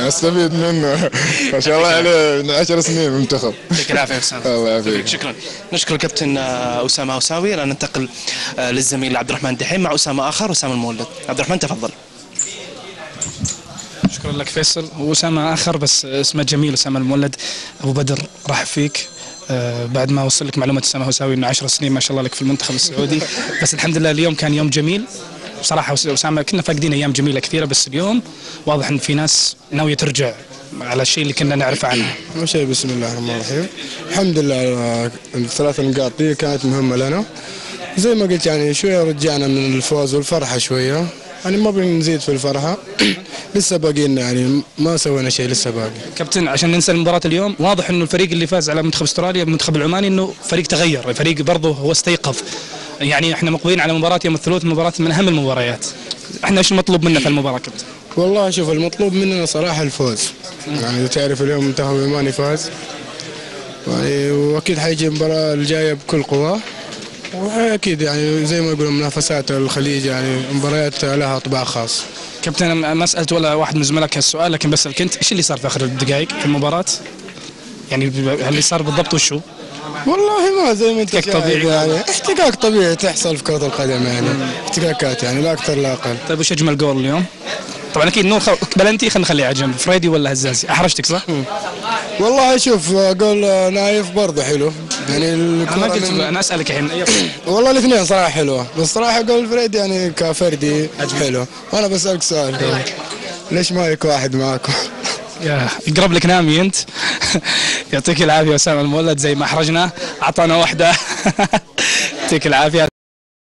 استفيد منه ما شاء الله عليه من 10 سنين منتخب. يعطيك العافيه اسامه. الله يعافيك. شكرا. نشكر الكابتن اسامه هوساوي. الان ننتقل للزميل عبد الرحمن دحيم مع اسامه اخر، اسامه المولد. عبد الرحمن تفضل. شكرا لك فيصل. واسامه اخر بس اسمه جميل، اسامه المولد. ابو بدر رحب فيك. بعد ما اوصل لك معلومه اسامه هوساوي انه 10 سنين ما شاء الله لك في المنتخب السعودي، بس الحمد لله اليوم كان يوم جميل بصراحه. اسامه كنا فاقدين ايام جميله كثيره، بس اليوم واضح ان في ناس ناويه ترجع على الشيء اللي كنا نعرفه عنه. أول شيء بسم الله الرحمن الرحيم، الحمد لله على الثلاث نقاط دي كانت مهمه لنا. زي ما قلت يعني شويه رجعنا من الفوز والفرحه شويه، يعني ما بنزيد في الفرحه لسه باقي لنا، يعني ما سوينا شيء لسه باقي. كابتن عشان ننسى المباراه اليوم، واضح انه الفريق اللي فاز على منتخب استراليا المنتخب العماني انه فريق تغير، الفريق برضه هو استيقظ. يعني احنا مقبلين على مباراه يوم الثلاث، مباراه من اهم المباريات. احنا ايش المطلوب منا في المباراه كابتن؟ والله شوف المطلوب مننا صراحه الفوز، يعني تعرف اليوم المنتخب العماني فاز، يعني واكيد حيجي المباراه الجايه بكل قوه، واكيد يعني زي ما يقولوا منافسات الخليج يعني مباريات لها طابع خاص. كابتن ما سالت ولا واحد من زملائك هالسؤال، لكن بسالك انت، ايش اللي صار في اخر الدقائق في المباراه؟ يعني اللي صار بالضبط وشو؟ والله ما زي ما انت احتكاك طبيعي يعني احتكاك طبيعي تحصل في كرة القدم، يعني احتكاكات يعني لا اكثر لا اقل. طيب وش اجمل جول اليوم؟ طبعا اكيد نور بلنتي، خلينا نخليه على جنب. فريدي ولا هزازي؟ احرجتك صح؟ والله شوف جول نايف برضه حلو، يعني انا ما قلت انا اسالك الحين. والله الاثنين صراحه حلوه، بس صراحه جول فريدي يعني كفردي حلو. وانا بسالك سؤال، ليش مايك واحد معاكم؟ يا يقرب لك نامي انت. يعطيك العافيه اسامه المولد، زي ما احرجنا اعطانا واحده. يعطيك العافيه.